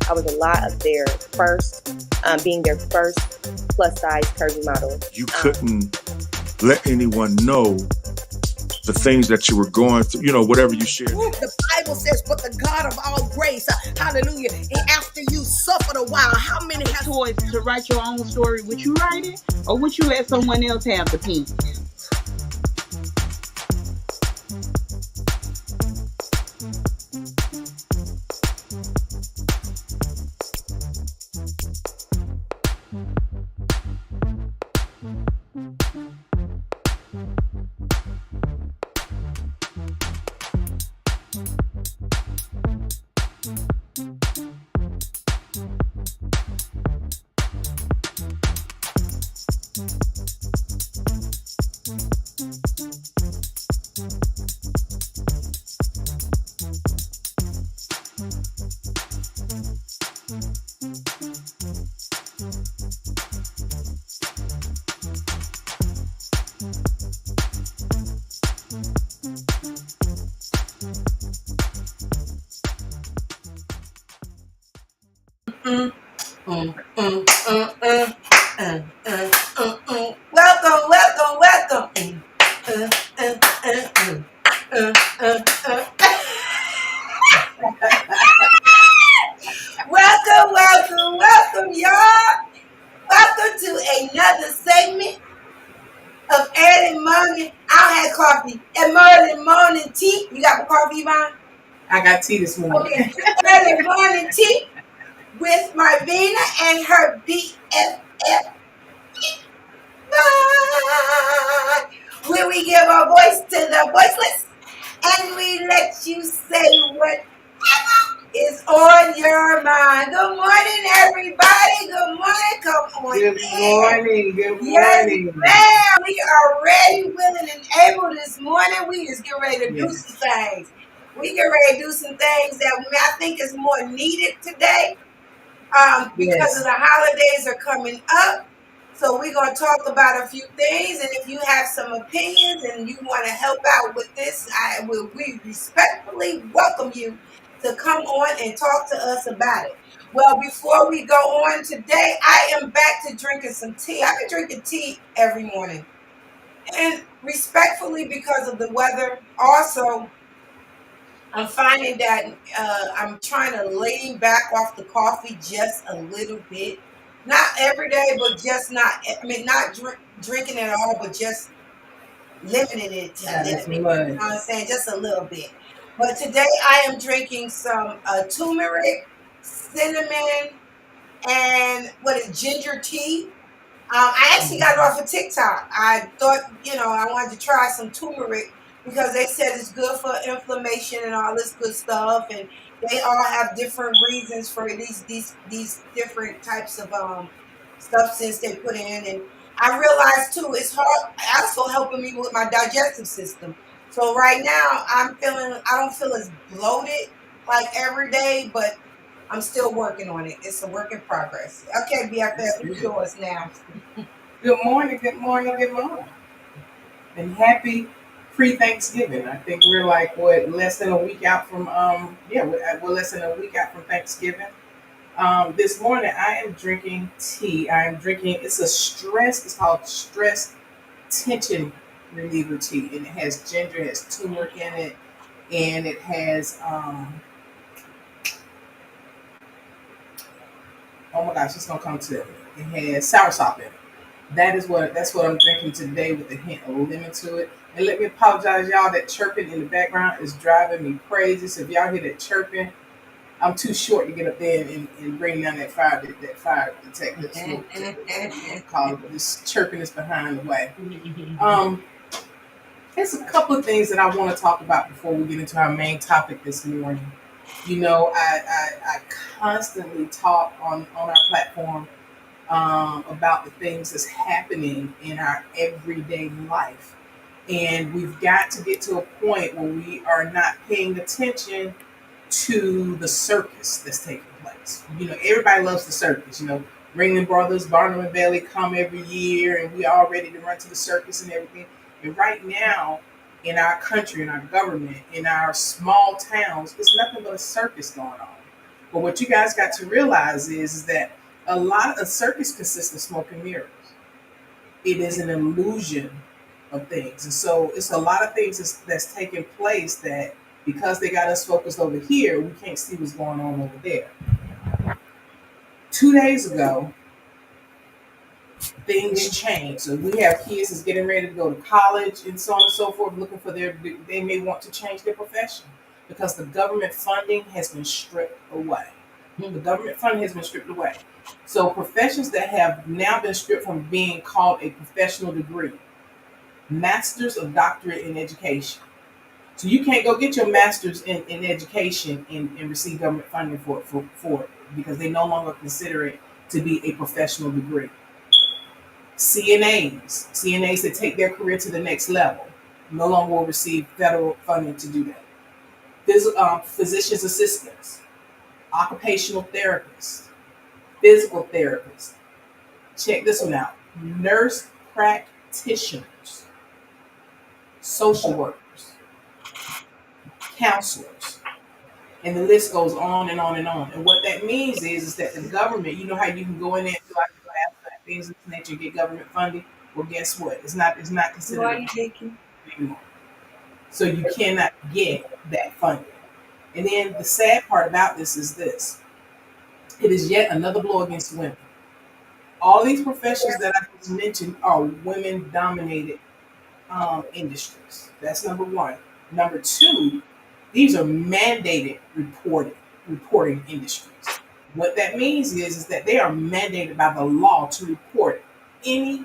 I was a lot of their first, being their first plus size curvy model. You couldn't let anyone know the things that you were going through, you know, whatever you shared. The Bible says, but the God of all grace, hallelujah, and after you suffered a while, how many have choice to write your own story? Would you write it, or would you let someone else have the pen? early morning. I had coffee. And early morning tea. You got coffee, Yvonne? I got tea this morning. Okay. Early morning tea with Marvina and her BFF. Where we give a voice to the voiceless and we let you say whatever is on your mind. Good morning, everybody. Good morning. Come on Good in. morning. Good Yes, morning. ma'am. We are ready, willing, and able this morning. We just get ready to do Yes. some things. We get ready to do some things that I think is more needed today because of Yes. the holidays are coming up. So we're going to talk about a few things, and if you have some opinions and you want to help out with this, we respectfully welcome you to come on and talk to us about it. Well, before we go on today, I am back to drinking some tea. I've been drinking tea every morning, and respectfully because of the weather. Also, I'm finding that I'm trying to lean back off the coffee just a little bit. Not every day, but just not, I mean, not drinking it all, but just limiting it to a Not little as bit. You know much. what I'm saying? Just a little bit. But today I am drinking some turmeric, cinnamon, and what is ginger tea. I actually got it off of TikTok. I thought, I wanted to try some turmeric because they said it's good for inflammation and all this good stuff, and they all have different reasons for these different types of substance they put in. And I realized too, it's also helping me with my digestive system. So right now, I don't feel as bloated like every day, but I'm still working on it. It's a work in progress. Okay, BFF, it's yours now. Good morning. Good morning. Good morning. And happy pre-Thanksgiving. I think we're like less than a week out from we're less than a week out from Thanksgiving. This morning I am drinking tea. It's called stress tension reliever tea, and it has ginger, it has turmeric in it, and it has oh my gosh, it's gonna come to it. It has soursop in it. That's what I'm drinking today with a hint of lemon to it. And let me apologize, y'all. That chirping in the background is driving me crazy. So if y'all hear that chirping, I'm too short to get up there and bring down that fire detector. Smoke detector. This chirping is behind the way. There's a couple of things that I want to talk about before we get into our main topic this morning. I constantly talk on our platform about the things that's happening in our everyday life. And we've got to get to a point where we are not paying attention to the circus that's taking place. Everybody loves the circus. Ringling Brothers, Barnum and Bailey come every year, and we all ready to run to the circus and everything. And right now, in our country, in our government, in our small towns, there's nothing but a circus going on. But what you guys got to realize is that a lot of a circus consists of smoke and mirrors. It is an illusion of things. And so it's a lot of things that's taking place that because they got us focused over here, we can't see what's going on over there. 2 days ago, things changed. So we have kids that's getting ready to go to college and so on and so forth, looking for they may want to change their profession because the government funding has been stripped away. The government funding has been stripped away. So professions that have now been stripped from being called a professional degree, masters of doctorate in education. So you can't go get your master's in education and receive government funding for it because they no longer consider it to be a professional degree. CNAs that take their career to the next level no longer will receive federal funding to do that. Physician's assistants, occupational therapists, physical therapists. Check this one out. Nurse practitioners, social workers, counselors, and the list goes on and on and on. And what that means is that the government, you know how you can go in there and do things of this nature and get government funding? Well, guess what? It's not considered anymore. So you cannot get that funding. And then the sad part about this is this. It is yet another blow against women. All these professions that I just mentioned are women-dominated industries. That's number one. Number two, these are mandated reporting industries. What that means is that they are mandated by the law to report any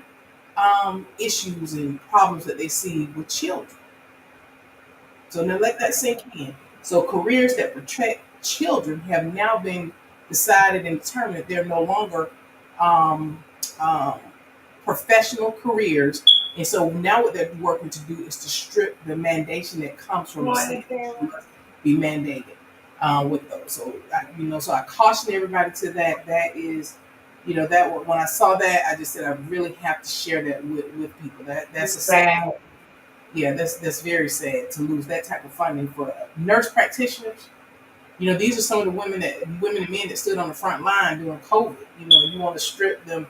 issues and problems that they see with children. So now let that sink in. So careers that protect children have now been decided and determined that they're no longer um, um, professional careers. And so now what they're working to do is to strip the mandation that comes from the Morning, state that Sarah. you must be mandated with those. So so I caution everybody to that. That is, that when I saw that, I just said I really have to share that with people. That's a sad. Bad. Yeah, that's very sad to lose that type of funding for nurse practitioners. These are some of the women and men that stood on the front line during COVID. You want to strip them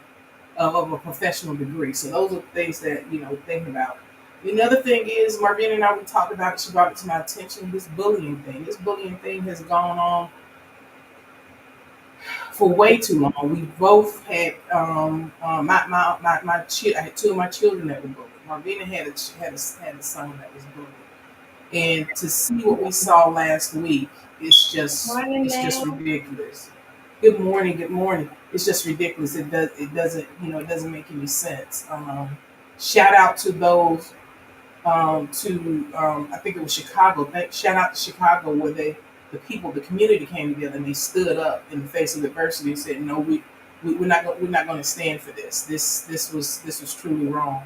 of a professional degree. So those are things that think about. The other thing is, Marvina and I, we talked about it. She brought it to my attention. This bullying thing. This bullying thing has gone on for way too long. We both had I had two of my children that were bullied. Marvina had a son that was bullied. And to see what we saw last week, Morning, it's just ma'am. ridiculous. Good morning, good morning. It's just ridiculous. It doesn't make any sense. Shout out to those to I think it was Chicago. Shout out to Chicago where the community came together and they stood up in the face of adversity and said, no, we're not going to stand for this. This was truly wrong.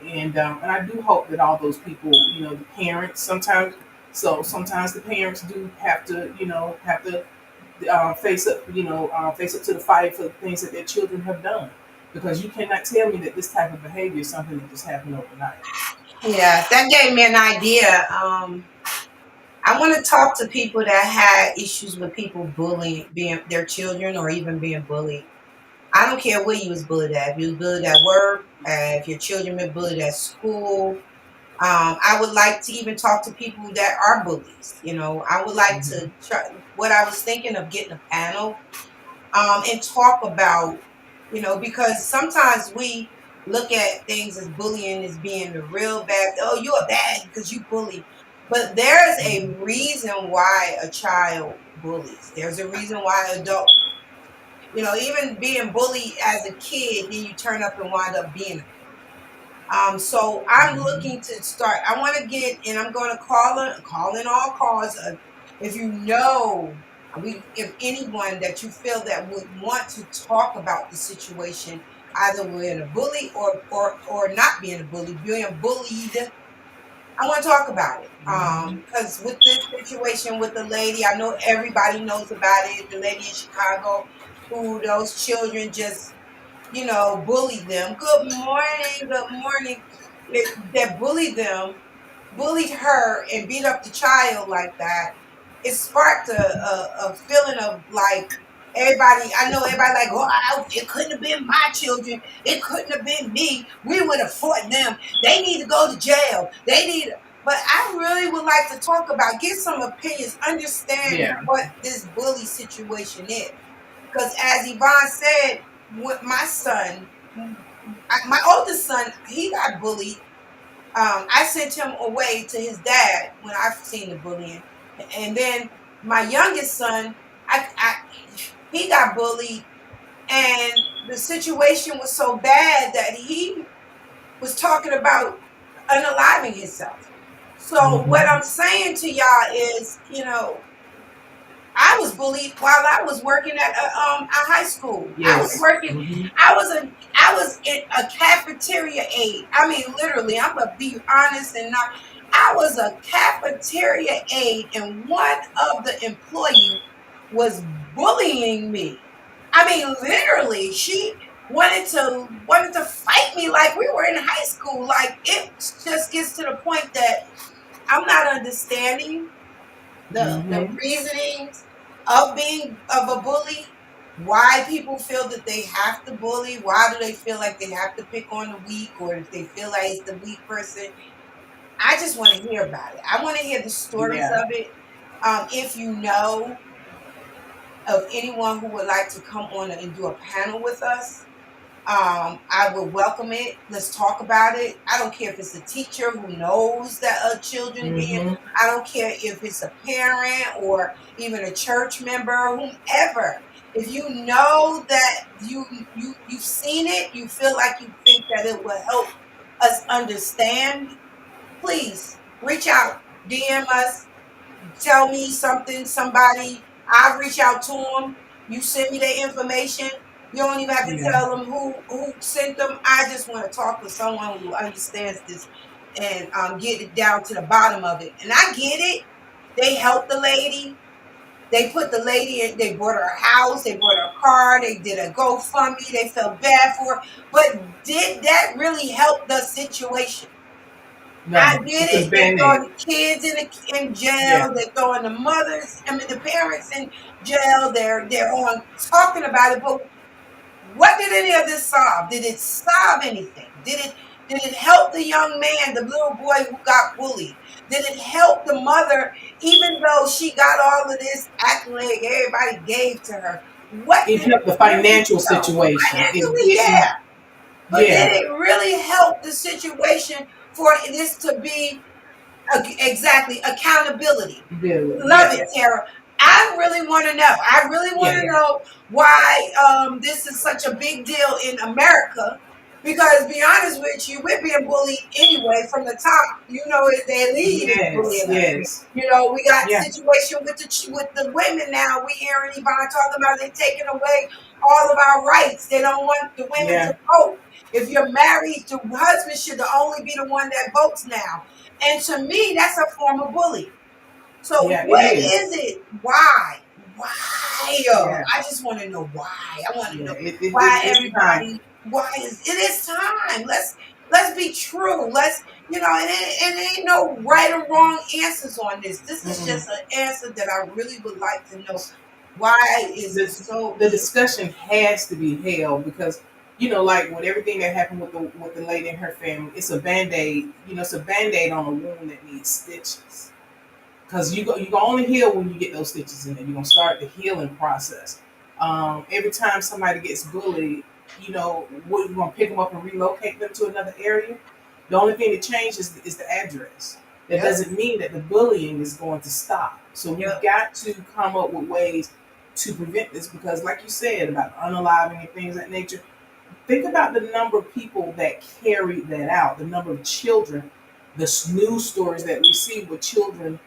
And I do hope that all those people, the parents, sometimes the parents do have to face up to the fight for the things that their children have done, because you cannot tell me that this type of behavior is something that just happened overnight. Yeah, that gave me an idea. I want to talk to people that had issues with people bullying being their children or even being bullied. I don't care where you was bullied at. If you was bullied at work, if your children been bullied at school. I would like to even talk to people that are bullies. I would like to Mhm. try. What I was thinking of getting a panel and talk about, because sometimes we look at things as bullying as being the real bad. Oh, you're bad because you bully. But there's a reason why a child bullies. There's a reason why adult, even being bullied as a kid, then you turn up and wind up being a bully. So I'm looking to start. I want to get, and I'm going to call in all calls. If you know, if anyone that you feel that would want to talk about the situation, either being a bully or not being a bully, being bullied. I want to talk about it. Mhm. Because with this situation with the lady, I know everybody knows about it. The lady in Chicago who those children just bullied them. Good morning. That bullied them, bullied her, and beat up the child like that. It sparked a feeling of like everybody. I know everybody like, it couldn't have been my children. It couldn't have been me. We would have fought them. They need to go to jail. They need. But I really would like to talk about, get some opinions, understand Yeah. what this bully situation is. Because as Yvonne said, with my son, my oldest son, he got bullied. I sent him away to his dad when I seen the bullying, and then my youngest son, he got bullied, and the situation was so bad that he was talking about unaliving himself. So what Mhm. I'm saying to y'all is, I was bullied while I was working at a high school. I was Yes. working. Mhm. I was in a cafeteria aide. I mean, literally. I'm gonna be honest and not. I was a cafeteria aide, and one of the employees was bullying me. I mean, literally, she wanted to fight me like we were in high school. Like it just gets to the point that I'm not understanding the Mhm. reasonings of a bully, why people feel that they have to bully, why do they feel like they have to pick on the weak, or if they feel like it's the weak person. I just want to hear about it. I want to hear the stories Yeah. of it. If you know of anyone who would like to come on and do a panel with us, I would welcome it. Let's talk about it. I don't care if it's a teacher who knows that children being. Mm-hmm. I don't care if it's a parent or even a church member, whomever. If you know that you've seen it, you feel like you think that it will help us understand, please reach out, DM us, tell me something, somebody. I reach out to them. You send me their information. You don't even have to Yeah. tell them who sent them. I just want to talk with someone who understands this and get it down to the bottom of it. And I get it. They helped the lady. They put the lady in. They bought her a house. They bought her a car. They did a GoFundMe. They felt bad for her. But did that really help the situation? I No, get it's a it. They band-aid. throwing the kids in Yeah. jail. They're throwing the mothers, the parents in jail. They're on talking about it. But what did any of this solve? Did it solve anything? Did it help the young man, the little boy who got bullied? Did it help the mother, even though she got all of this accolade everybody gave to her? What It did it helped the really financial help? situation. It Financially, didn't. yeah. But did Yeah. it really help the situation for this to be exactly accountability? Really. Love Yeah. it, Tara. I really want to know. I really want Yeah. to know why this is such a big deal in America. Because, be honest with you, we're being bullied anyway from the top. They lead is Yes. bullying us. Yes. We got Yeah. situation with the women now. We hearing Yvonne talking about they taking away all of our rights. They don't want the women to Yeah. vote. If you're married, the husband should only be the one that votes now. And to me, that's a form of bullying. So Yeah. It what is. is it? Why? Why? Yeah. I just want to know why. I want to Yeah. know why It's time. everybody. Why it is time. Let's be true. And it ain't no right or wrong answers on this. This is Mm-mm. just an answer that I really would like to know. Why is it the so the easy? discussion has to be held because like with everything that happened with the lady and her family, it's a band-aid. It's a band-aid on a wound that needs stitches. Because you can only heal when you get those stitches in there. You're gonna start the healing process. Every time somebody gets bullied, what you gonna pick them up and relocate them to another area. The only thing that changes is the address. That Yep. doesn't mean that the bullying is going to stop. So we've Yep. got to come up with ways to prevent this because, like you said about unaliving and things of that nature, think about the number of people that carried that out, the number of children, the news stories that we see with children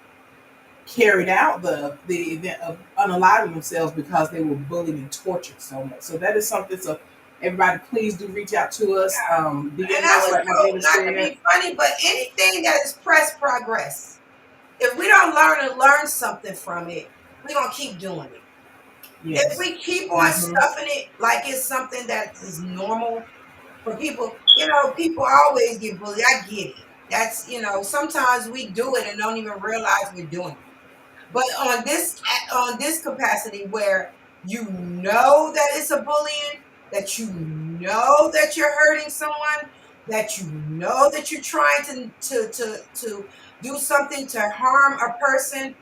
carried out the event of unaliving themselves because they were bullied and tortured so much. So that is something. So everybody, please do reach out to us. And DM I us was like my told David not to said. be funny, but anything that is press progress. If we don't learn something from it, we're gonna keep doing it. If Yes. we keep on Mm-hmm. stuffing it like it's something that is normal for people, people always get bullied. I get it. Sometimes we do it and don't even realize we're doing it. But on this capacity where you know that it's a bullying, that you know that you're hurting someone, that you know that you're trying to do something to harm a person,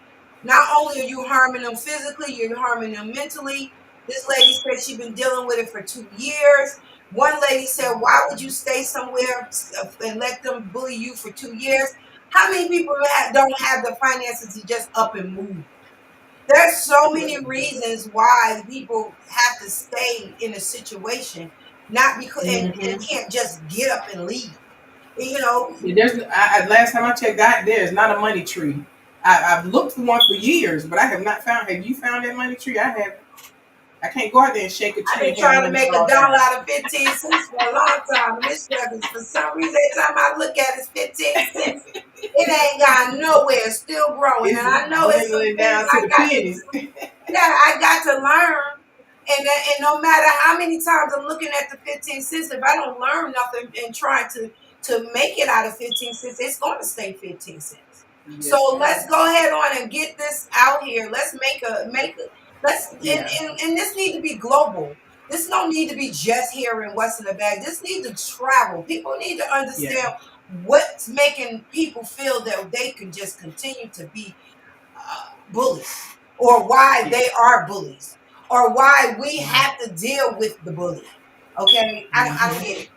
not only are you harming them physically, you're harming them mentally. This lady said she's been dealing with it for 2 years. One lady said, "Why would you stay somewhere and let them bully you for 2 years?" How many people don't have the finances to just up and move? There's so many reasons why people have to stay in a situation, not because and Mm-hmm. can't just get up and leave. You know, Yeah, last time I checked, there's not a money tree. I've looked for one for years, but I have not found. Have you found that money tree? I have. I can't go out there and shake a I've tree been and have trying to money make a fall dollar down. out of 15 cents for a long time. And this stuff is, for some reason, every time I look at it, it's 15 cents. It ain't got nowhere. It's still growing. And It's I know it's some dwindling things down to I the got to pennies. do. Yeah, I got to learn. And no matter how many times I'm looking at the 15 cents, if I don't learn nothing and try to make it out of 15 cents, it's going to stay 15 cents. So Yes, let's ma'am. go ahead on and get this out here. Let's make a let's Yeah. and this need to be global. This don't need to be just here in Western Bag. This need to travel. People need to Yeah. understand what's making people feel that they can just continue to be bullies, or why Yeah. they are bullies, or why we Mhm. have to deal with the bully. Okay, I don't Mhm. get it.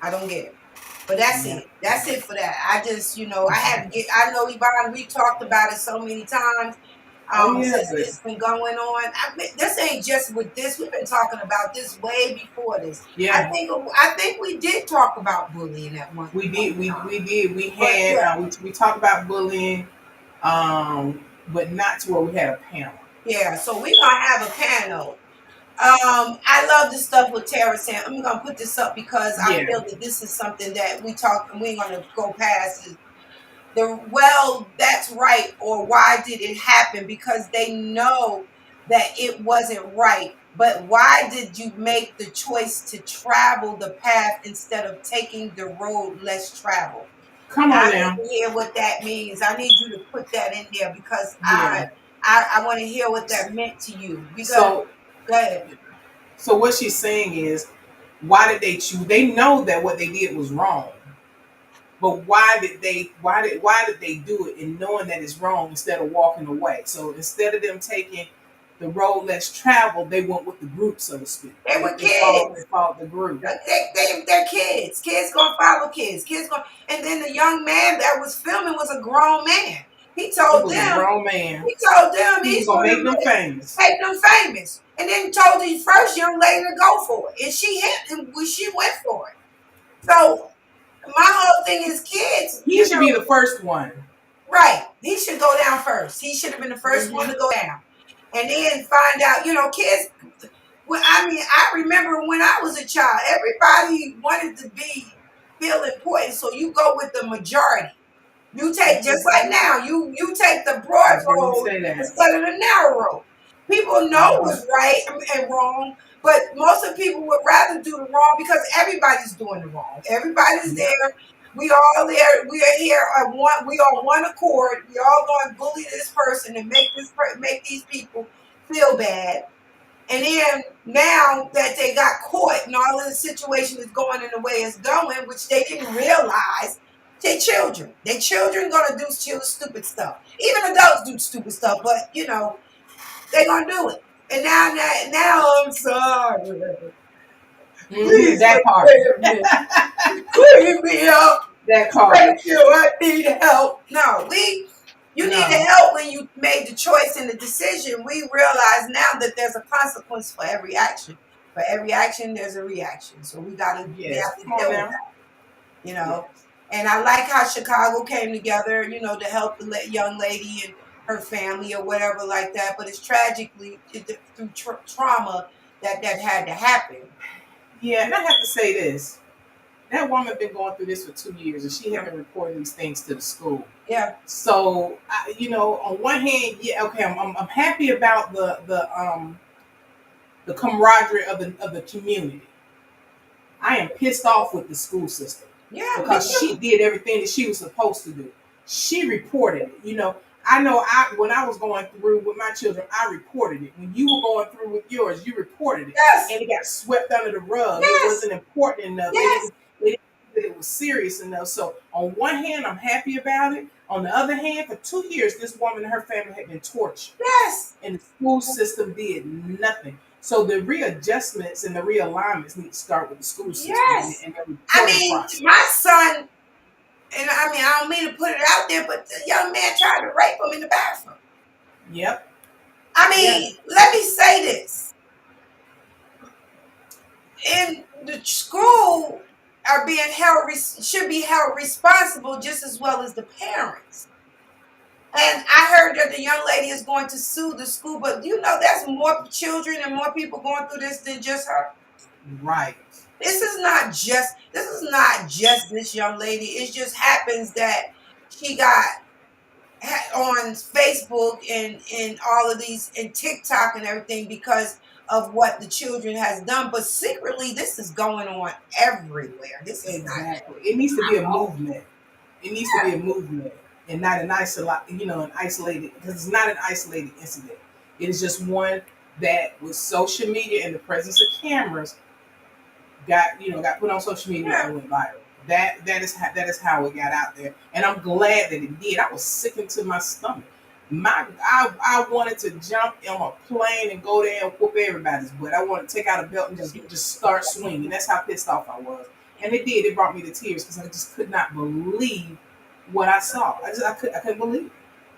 I don't get it. But that's Yeah. it. That's it for that. I just, I had to get. I know Yvonne. We talked about it so many times. Oh yeah, Since but it's been going on. This ain't just with this. We've been talking about this way before this. yeah, I think we did talk about bullying at one we point did. in We time. did. We But had. yeah, We talked about bullying, but not to where we had a panel. yeah. So we're gonna have a panel. I love this stuff with Tara saying. I'm gonna put this up because I Yeah. feel that this is something that we talk and we ain't gonna go past. Well, that's right, or why did it happen? Because they know that it wasn't right. But why did you make the choice to travel the path instead of taking the road less traveled? Come I on need now. to hear what that means. I need you to put that in there because Yeah. I want to hear what that meant to you. Because So go ahead. so what she's saying is, why did they choose? They know that what they did was wrong, but why did they do it in knowing that it's wrong instead of walking away? So instead of them taking the road less traveled, they went with the group, so to speak. They They, were they followed they kids. followed the group. They're kids. Kids gonna follow kids. Kids gonna, and then the young man that was filming was a grown man. He It told was a them, grown man. he told them He was he's gonna gonna make them famous. make them famous. And then told the first young lady to go for it. And she hit and she went for it. So my whole thing is kids, He should be the first one. right. He should go down first. He should have been the first one Hmm. to go down. And then find out, kids. Well, I mean, I remember when I was a child, everybody wanted to feel important. So you go with the majority. You take just like now, you take the I broad was going to road say that. instead of the narrow road. People know Hmm. what's right and wrong, but most of the people would rather do the wrong because everybody's doing the wrong. Everybody's Yep. there. We all there. We are here at one. We are one accord. We all going to bully this person and make these people feel bad. And then now that they got caught and all of the situation is going in the way it's going, which they didn't realize, they children. They children gonna do stupid stuff. Even adults do stupid stuff, but they gonna do it. And now I'm sorry. Hmm. Please That part. forgive me. Clean me up. That part. Thank you. I need help. No, you need No. help when you made the choice and the decision. We realize now that there's a consequence for every action. For every action, there's a reaction. So we Yes. have to Come on deal with now. that, Yes. And I like how Chicago came together, to help the young lady and her family or whatever like that. But it's tragically through trauma that had to happen. Yeah, and I have to say this. That woman been going through this for 2 years, and she had Yeah, been reporting these things to the school. yeah, So, on one hand, yeah, okay, I'm happy about the camaraderie of the community. I am pissed off with the school system yeah. Me because she too. did everything that she was supposed to do. She reported it. I know when I was going through with my children, I reported it. When you were going through with yours, you reported it, Yes, and it got swept under the rug. It yes, wasn't important enough. yes, It was serious enough. So on one hand, I'm happy about it. On the other hand, for 2 years, this woman and her family had been tortured, yes. and the school system did nothing. So the readjustments and the realignments need to start with the school system and, Yes. and the I reporting mean, process. my son, and I don't mean to put it out there, but the young man tried to rape him in the bathroom. Yep. I Yeah. mean, let me say this. In the school are being should be held responsible just as well as the parents. And I heard that the young lady is going to sue the school, but there's more children and more people going through this than just her. Right. This is not just this young lady. It just happens that she got on Facebook and all of these and TikTok and everything because of what the children has done. But secretly, this is going on everywhere. This is not Exactly. It needs to be a oh movement. It needs to be a movement and not an isolated, because it's not an isolated incident. It is just one that with social media and the presence of cameras got put on social media yeah. and went viral. That is how it got out there, and I'm glad that it did. I was sick into my stomach. I wanted to jump on a plane and go there and whoop everybody's butt. I wanted to take out a belt and just start swinging. That's how pissed off I was. And it did. It brought me to tears because I just could not believe what I saw. I couldn't believe it.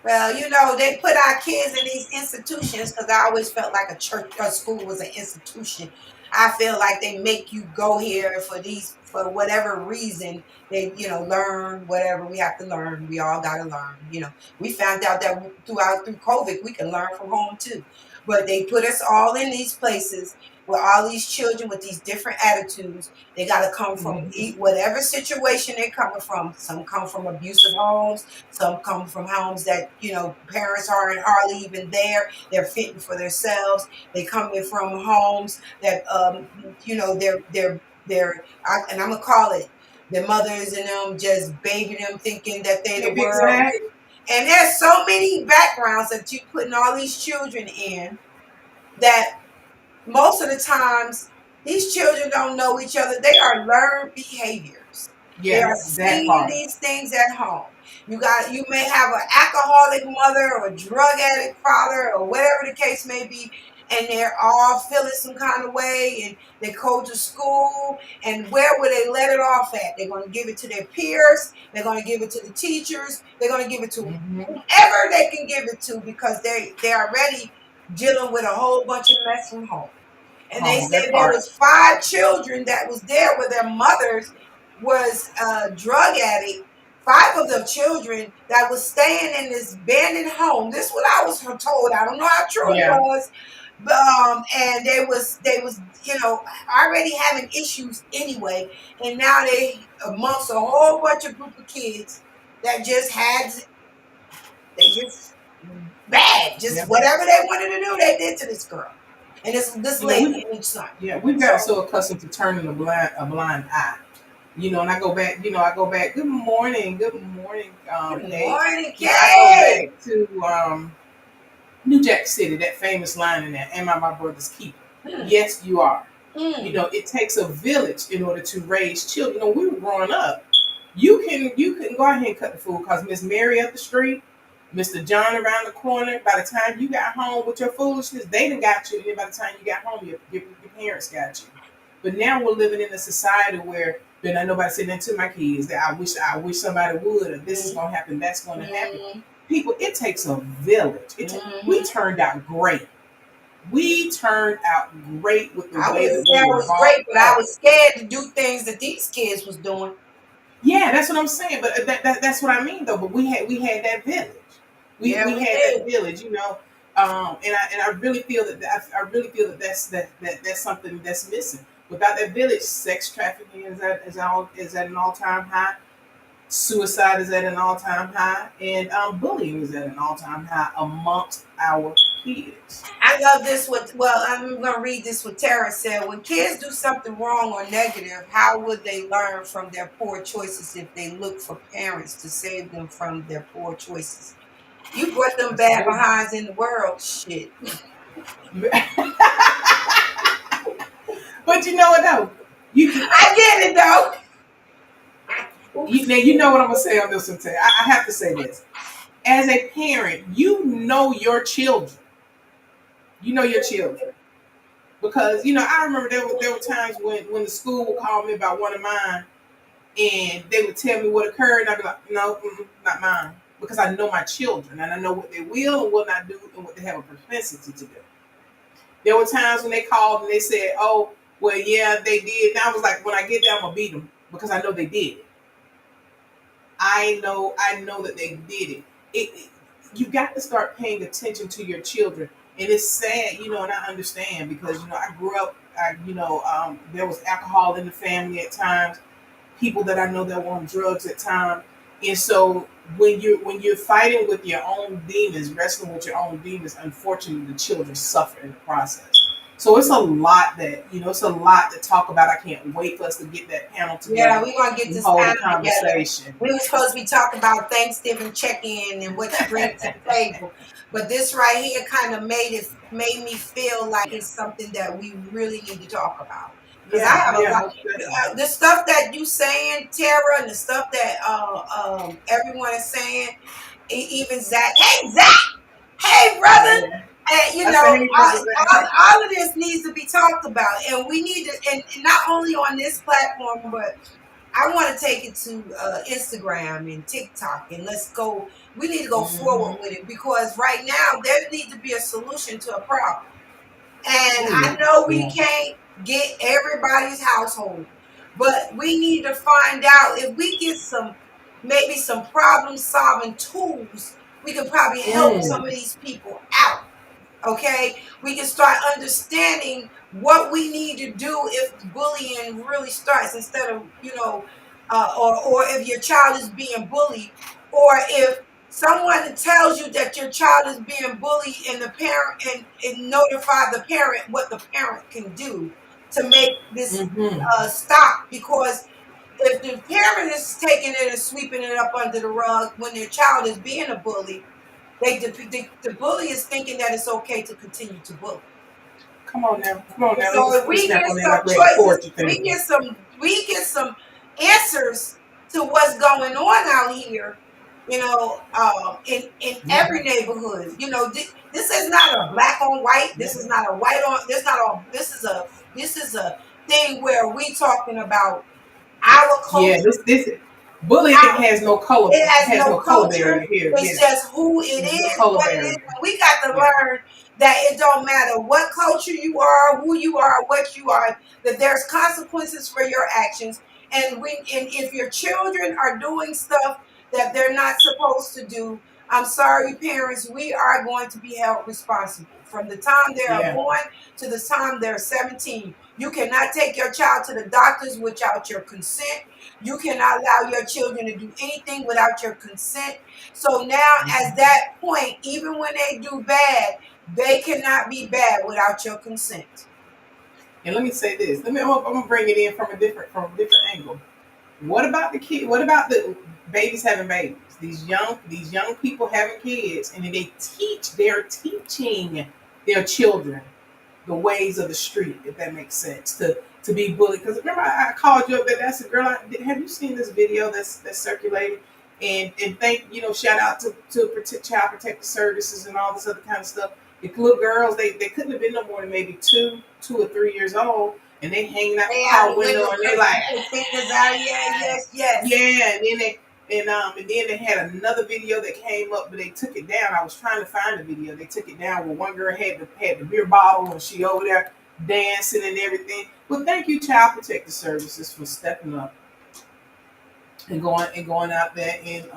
Well, you know, they put our kids in these institutions because I always felt like a church or school was an institution. I feel like they make you go here for whatever reason. They, you know, learn whatever we have to learn. We all got to learn. You know, we found out that through COVID, we can learn from home too. But they put us all in these places with all these children with these different attitudes. They got to come from whatever situation they're coming from. Some come from abusive homes. Some come from homes that, you know, parents aren't hardly even there. They're fitting for themselves. They come in from homes that, you know, and I'm going to call it, the mothers and them just baby them thinking that they the world. Exactly. And there's so many backgrounds that you putting all these children in that most of the times these children don't know each other. They are learned behaviors. They are seeing these things at home. You may have an alcoholic mother or a drug addict father or whatever the case may be, and they're all feeling some kind of way, and they go to school, and where will they let it off at? They're going to give it to their peers. They're going to give it to the teachers. They're going to give it to whoever they can give it to because they're already dealing with a whole bunch of mess from home. And they said there was 5 children that was there where their mothers was a drug addict. 5 of the children that was staying in this abandoned home. This is what I was told. I don't know how true it was. And they was, you know, already having issues anyway. And now they amongst a whole bunch of group of kids that just bad. Just whatever they wanted to do, they did to this girl. And this lady and each son. Yeah, we've got so accustomed to turning a blind eye. You know, and I go back, good morning. Good morning, Kay. I go back to New Jack City, that famous line in there, am I my brother's keeper? Yes, you are. You know, it takes a village in order to raise children. You know, we were growing up. You can go ahead and cut the food because Miss Mary up the street, Mr. John around the corner, by the time you got home with your foolishness, they done got you. And then by the time you got home, your parents got you. But now we're living in a society where there's not nobody saying that to my kids that I wish somebody would, or this is going to happen, that's going to happen. People, it takes a village. We turned out great. We turned out great with the way that we were brought up. But I was scared to do things that these kids was doing. Yeah, that's what I'm saying. But that's what I mean, though. But we had that village. We had that village, you know. And I really feel that that's something that's missing. Without that village, sex trafficking is at an all-time high. Suicide is at an all-time high, and bullying is at an all-time high amongst our kids. I love this. I'm going to read this. What Tara said: when kids do something wrong or negative, how would they learn from their poor choices if they look for parents to save them from their poor choices? You brought them bad behinds in the world, shit. But you know what though? I get it though. You know what I'm gonna say on this one. I have to say this. As a parent, you know your children. You know your children. Because, you know, I remember there were times when the school would call me about one of mine and they would tell me what occurred and I'd be like, no, not mine. Because I know my children and I know what they will and will not do and what they have a propensity to do. There were times when they called and they said, oh, well, yeah, they did. And I was like, when I get there, I'm going to beat them because I know they did it. I know that they did it. You got to start paying attention to your children. And it's sad, you know, and I understand because, you know, I grew up, there was alcohol in the family at times, people that I know that were on drugs at times. And so when you're fighting with your own demons, wrestling with your own demons, unfortunately, the children suffer in the process. So it's a lot to talk about. I can't wait for us to get that panel together. Yeah, we're going to get this panel conversation. We were supposed to be talking about Thanksgiving check-in and what you bring to the table. But this right here kind of made me feel like it's something that we really need to talk about. Because I have a lot. The stuff that you saying, Tara, and the stuff that everyone is saying, even Zach. Hey, Zach! Hey, brother. Yeah. And you I know, say, hey, brother. all of this needs to be talked about, and we need to, and not only on this platform, but I want to take it to Instagram and TikTok, and let's go. We need to go forward with it because right now there needs to be a solution to a problem. And Oh I yeah, know we yeah. can't get everybody's household, but we need to find out if we get maybe some problem solving tools, we can probably help some of Mm. these people out. Okay, we can start understanding what we need to do if bullying really starts instead of or if your child is being bullied, or if someone tells you that your child is being bullied and the parent and notify the parent what the parent can do to make this Mm-hmm. stop, because if the parent is taking it and sweeping it up under the rug when their child is being a bully, the bully is thinking that it's okay to continue to bully. Come on now. Come on now. So if Let me we snap get on that some like we had a choices, poetry thing. we get some answers to what's going on out here, in every neighborhood. This is not a black on white. This is not a white on. This not a. This is a thing where we talking about our Yeah, culture. this bullying It has has no no color culture. barrier here. It's Yeah, just who it there's no is, color what it is. barrier. And we got to Yeah. learn that it don't matter what culture you are, who you are, what you are, that there's consequences for your actions. And if your children are doing stuff that they're not supposed to do, I'm sorry, parents, we are going to be held responsible. From the time they are Yeah. born to the time they're 17. You cannot take your child to the doctors without your consent. You cannot allow your children to do anything without your consent. So now, at that point, even when they do bad, they cannot be bad without your consent. And let me say this. I'm gonna bring it in from a different angle. What about the kid? What about the babies having babies? These young people having kids, and then they're teaching their children the ways of the street, if that makes sense, to be bullied. Because remember, I called you up. That's a girl. Have you seen this video that's circulated? And shout out to child protective services and all this other kind of stuff. The little girls, they couldn't have been no more than maybe 2 or 3 years old, and they hanging out the They out car the window, window and they like, stretching their fingers out. Yeah, yes, yes. yeah, and then they had another video that came up, but they took it down. I was trying to find the video. They took it down where one girl had the beer bottle and she over there dancing and everything. Well, thank you, Child Protective Services, for stepping up and going out there and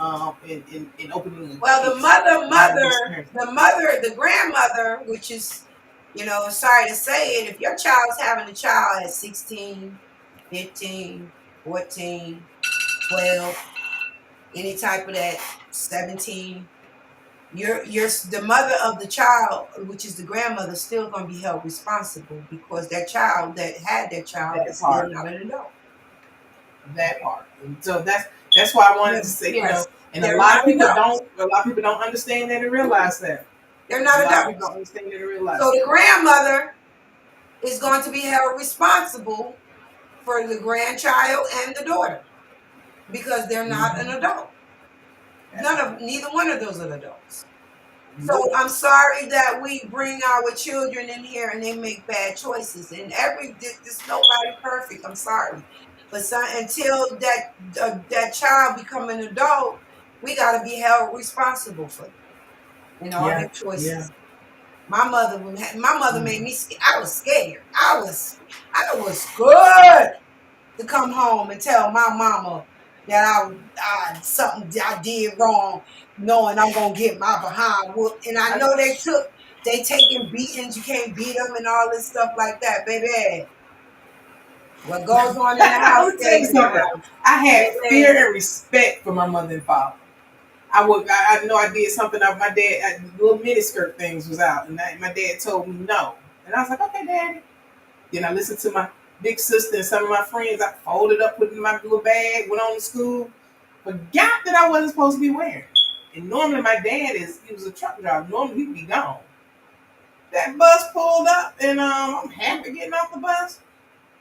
opening a Well, case. the grandmother, which is, sorry to say it, if your child's having a child at 16, 15, 14, 12, any type of that, 17, you're the mother of the child, which is the grandmother, still going to be held responsible because that child that had that child That is still part. not an adult. That part. And so that's why I wanted to say, Yes, and a they're lot not of people adults. don't understand that and realize that. They're A not lot of people adults. don't understand that and realize So the that. grandmother is going to be held responsible for the grandchild and the daughter because they're not an adult. Neither one of those are adults. So Nope. I'm sorry that we bring our children in here and they make bad choices. And there's nobody perfect. I'm sorry, but until that child become an adult, we got to be held responsible for them and all Yeah. their Yeah. choices. My mother made me. I was scared. I was good to come home and tell my mama that I something I did wrong, knowing I'm gonna get my behind whooped. And I I, know they taking beatings. You can't beat them and all this stuff like that, baby. What goes on in the I'm house gonna tell you stays in the something. house, I had baby. fear and respect for my mother and father. I know I did something. My dad, little miniskirt things was out, and my dad told me no, and I was like, okay, daddy. Then I listened to my big sister and some of my friends. I folded up, put it in my little bag, went on to school, forgot that I wasn't supposed to be wearing it. And normally my dad he was a truck driver. Normally he'd be gone. That bus pulled up, and I'm happy getting off the bus.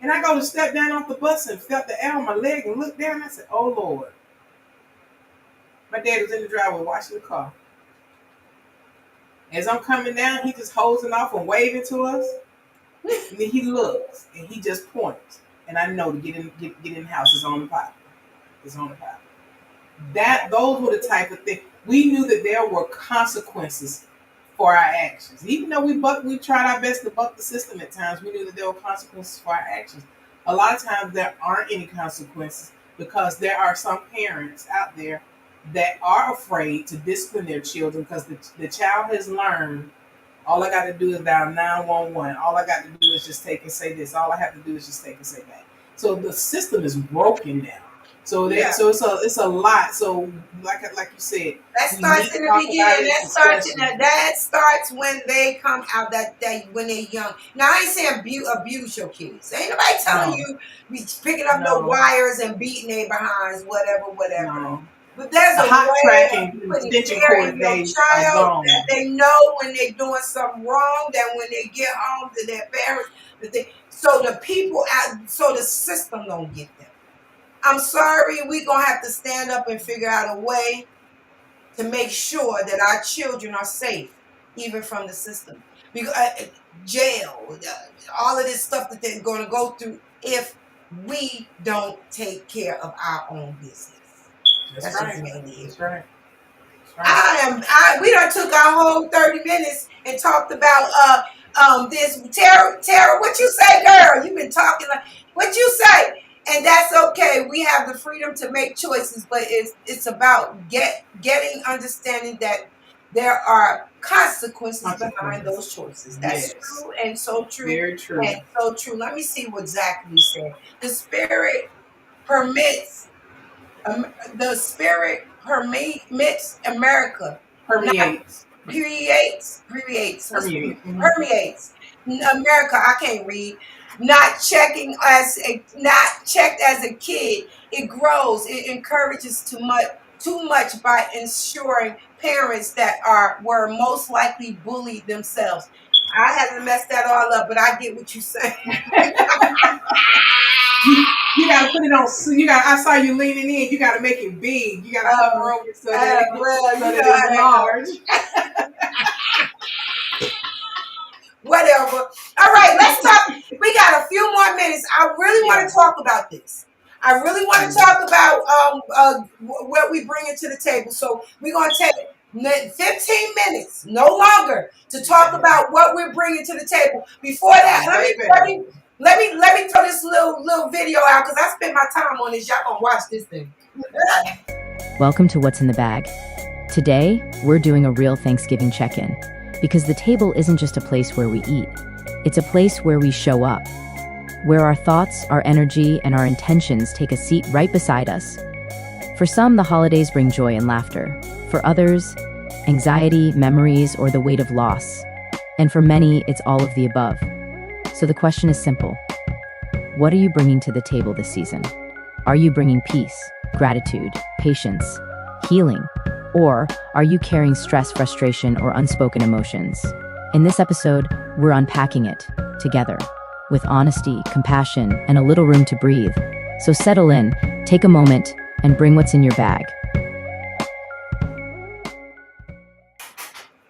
And I go to step down off the bus and felt the air on my leg and looked down. And I said, oh, Lord. My dad was in the driveway washing the car. As I'm coming down, he just hosing off and waving to us. And then he looks and he just points. And I know to get in the house. It's on the pot. It's on the pot. Those were the type of thing. We knew that there were consequences for our actions. Even though we tried our best to buck the system at times, we knew that there were consequences for our actions. A lot of times there aren't any consequences because there are some parents out there that are afraid to discipline their children because the child has learned, all I got to do is dial 911. All I got to do is just take and say this. All I have to do is just take and say that. So the system is broken now. So it's a lot. So like you said, that starts in the beginning. That starts when they come out. That when they're young. Now I ain't saying abuse your kids. Ain't nobody telling you be picking up the wires and beating their behinds, whatever. No. But there's the a hot way tracking of putting extension fear cord in your days child that they know when they're doing something wrong. That when they get home to their parents, so the people so the system don't get them. I'm sorry, we're going to have to stand up and figure out a way to make sure that our children are safe, even from the system. Because jail, all of this stuff that they're going to go through if we don't take care of our own business. That's right. That's right. We done took our whole 30 minutes and talked about this. Tara, what you say, girl? You've been talking like, what you say? And that's okay. We have the freedom to make choices, but it's about getting understanding that there are consequences behind those choices. That's true and so true. Very true. And so true. Let me see what Zachary said. The spirit permits America. Permeates. America, I can't read. Not checked as a kid. It grows. It encourages too much by ensuring parents that were most likely bullied themselves. I haven't messed that all up, but I get what you're saying. You gotta put it on. I saw you leaning in. You gotta make it big. You gotta cover over so that it's large. Whatever. All right, let's talk. We got a few more minutes. I really want to talk about this. I really want to talk about what we bring to the table. So we're going to take 15 minutes, no longer, to talk about what we're bringing to the table. Before that, let me throw this little video out because I spent my time on this. Y'all gonna watch this thing. Welcome to What's in the Bag. Today, we're doing a real Thanksgiving check-in because the table isn't just a place where we eat. It's a place where we show up, where our thoughts, our energy, and our intentions take a seat right beside us. For some, the holidays bring joy and laughter. For others, anxiety, memories, or the weight of loss. And for many, it's all of the above. So the question is simple. What are you bringing to the table this season? Are you bringing peace, gratitude, patience, healing? Or are you carrying stress, frustration, or unspoken emotions? In this episode, we're unpacking it together with honesty, compassion, and a little room to breathe. So settle in, take a moment, and bring what's in your bag.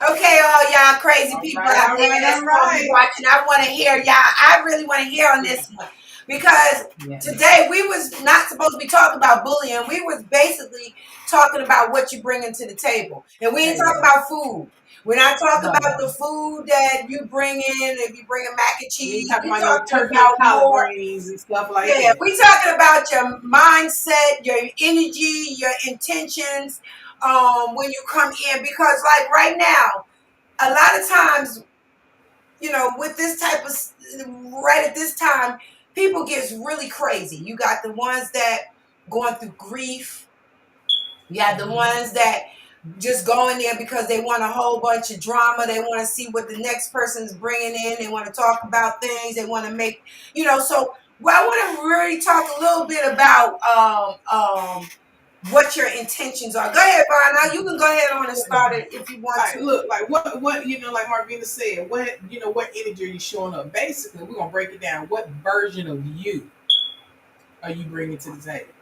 Okay, all y'all crazy people out there that's watching, I want to hear y'all. I really want to hear on this one. Because today we was not supposed to be talking about bullying. We was basically talking about what you bring into the table. And we ain't talking about food. We're not talking about the food that you bring in. If you bring a mac and cheese, we're talking about turkey, collard greens, and stuff like that. We're talking about your mindset, your energy, your intentions when you come in. Because like right now, a lot of times, with this type of, right at this time, people gets really crazy. You got the ones that going through grief. You got the ones that just go in there because they want a whole bunch of drama. They want to see what the next person's bringing in. They want to talk about things. They want to make, so I want to really talk a little bit about what your intentions are. Go ahead, Vaughn. Now you can go ahead on and start it if you want to. Look, like what like Marvina said, what energy are you showing up? Basically, we're gonna break it down. What version of you are you bringing to the table?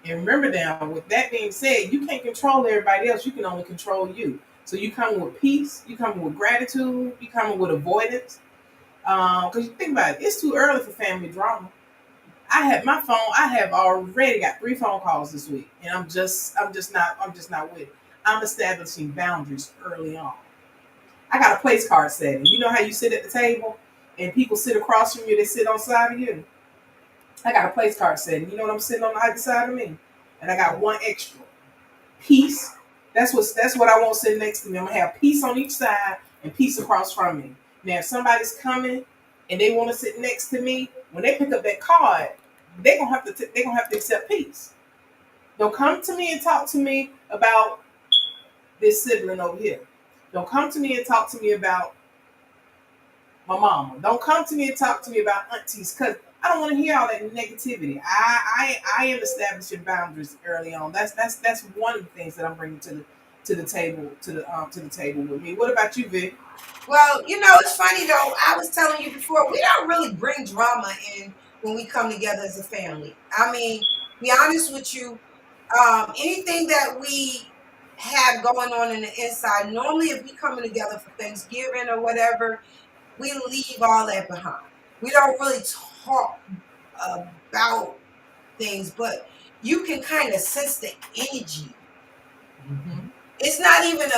And remember now, with that being said, you can't control everybody else. You can only control you. So you come with peace, you come with gratitude, you come with avoidance. Because you think about it, it's too early for family drama. I have already got 3 phone calls this week, and I'm just not with it. I'm establishing boundaries early on. I got a place card setting. You know how you sit at the table and people sit across from you, they sit on the side of you? I got a place card setting. You know what I'm sitting on the other side of me? And I got one extra. Peace. That's what I want sitting next to me. I'm gonna have peace on each side and peace across from me. Now if somebody's coming and they want to sit next to me, when they pick up that card, they're gonna have to accept peace. Don't come to me and talk to me about this sibling over here. Don't come to me and talk to me about my mama. Don't come to me and talk to me about aunties, because I don't want to hear all that negativity. I am establishing boundaries early on. That's one of the things that I'm bringing to the table with me. What about you, Vic? Well, it's funny though. I was telling you before, we don't really bring drama in when we come together as a family. I mean, be honest with you, anything that we have going on in the inside, normally if we coming together for Thanksgiving or whatever, we leave all that behind. We don't really talk about things, but you can kind of sense the energy. Mm-hmm. It's not even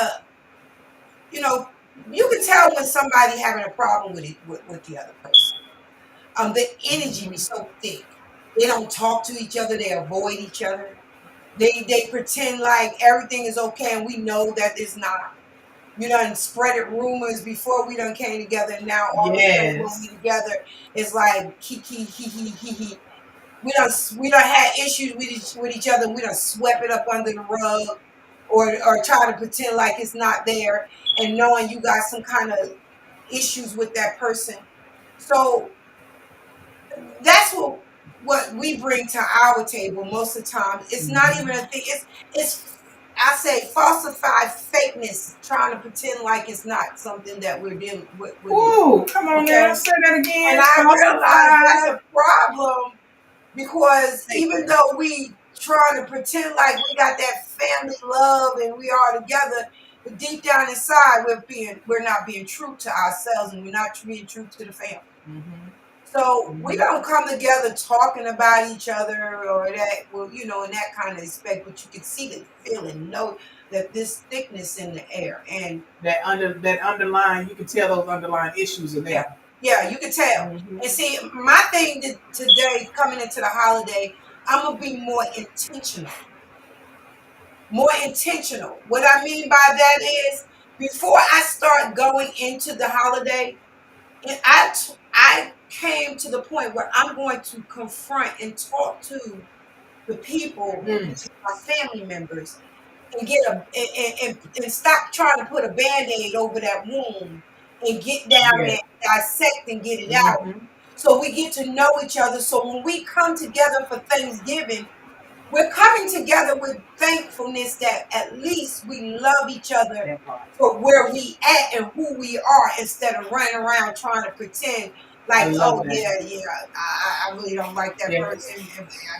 you can tell when somebody having a problem with it with the other person. The energy be so thick. They don't talk to each other. They avoid each other. They pretend like everything is okay, and we know that it's not. You done spreaded rumors before we done came together, and now all of a sudden when we Yes. together, it's like kiki hee hee hee hee. We done had issues with each other. We done swept it up under the rug, or try to pretend like it's not there, and knowing you got some kind of issues with that person. So that's what we bring to our table most of the time. It's not even a thing. It's I say falsified fakeness, trying to pretend like it's not something that we're dealing with. Ooh, come on now, Okay, say that again. and I realize that's Falsified. a problem because even though we trying to pretend like we got that family love and we are together, but deep down inside we're not being true to ourselves, and we're not being true to the family. Mm-hmm. So we don't come together talking about each other or that, well, in that kind of respect, but you can see the feeling, know that this thickness in the air, and That underlying, you can tell those underlying issues are there. yeah, you can tell. Mm-hmm. And see, my thing today, coming into the holiday, I'm gonna be more intentional. More intentional. What I mean by that is, before I start going into the holiday, and I came to the point where I'm going to confront and talk to the people, my family members, and get and stop trying to put a band-aid over that wound, and get down Yeah. and dissect and get it out. Mm-hmm. So we get to know each other. So when we come together for Thanksgiving, we're coming together with thankfulness that at least we love each other That part. for where we at and who we are, instead of running around trying to pretend I like, love oh that. yeah, I really don't like that Yeah. person.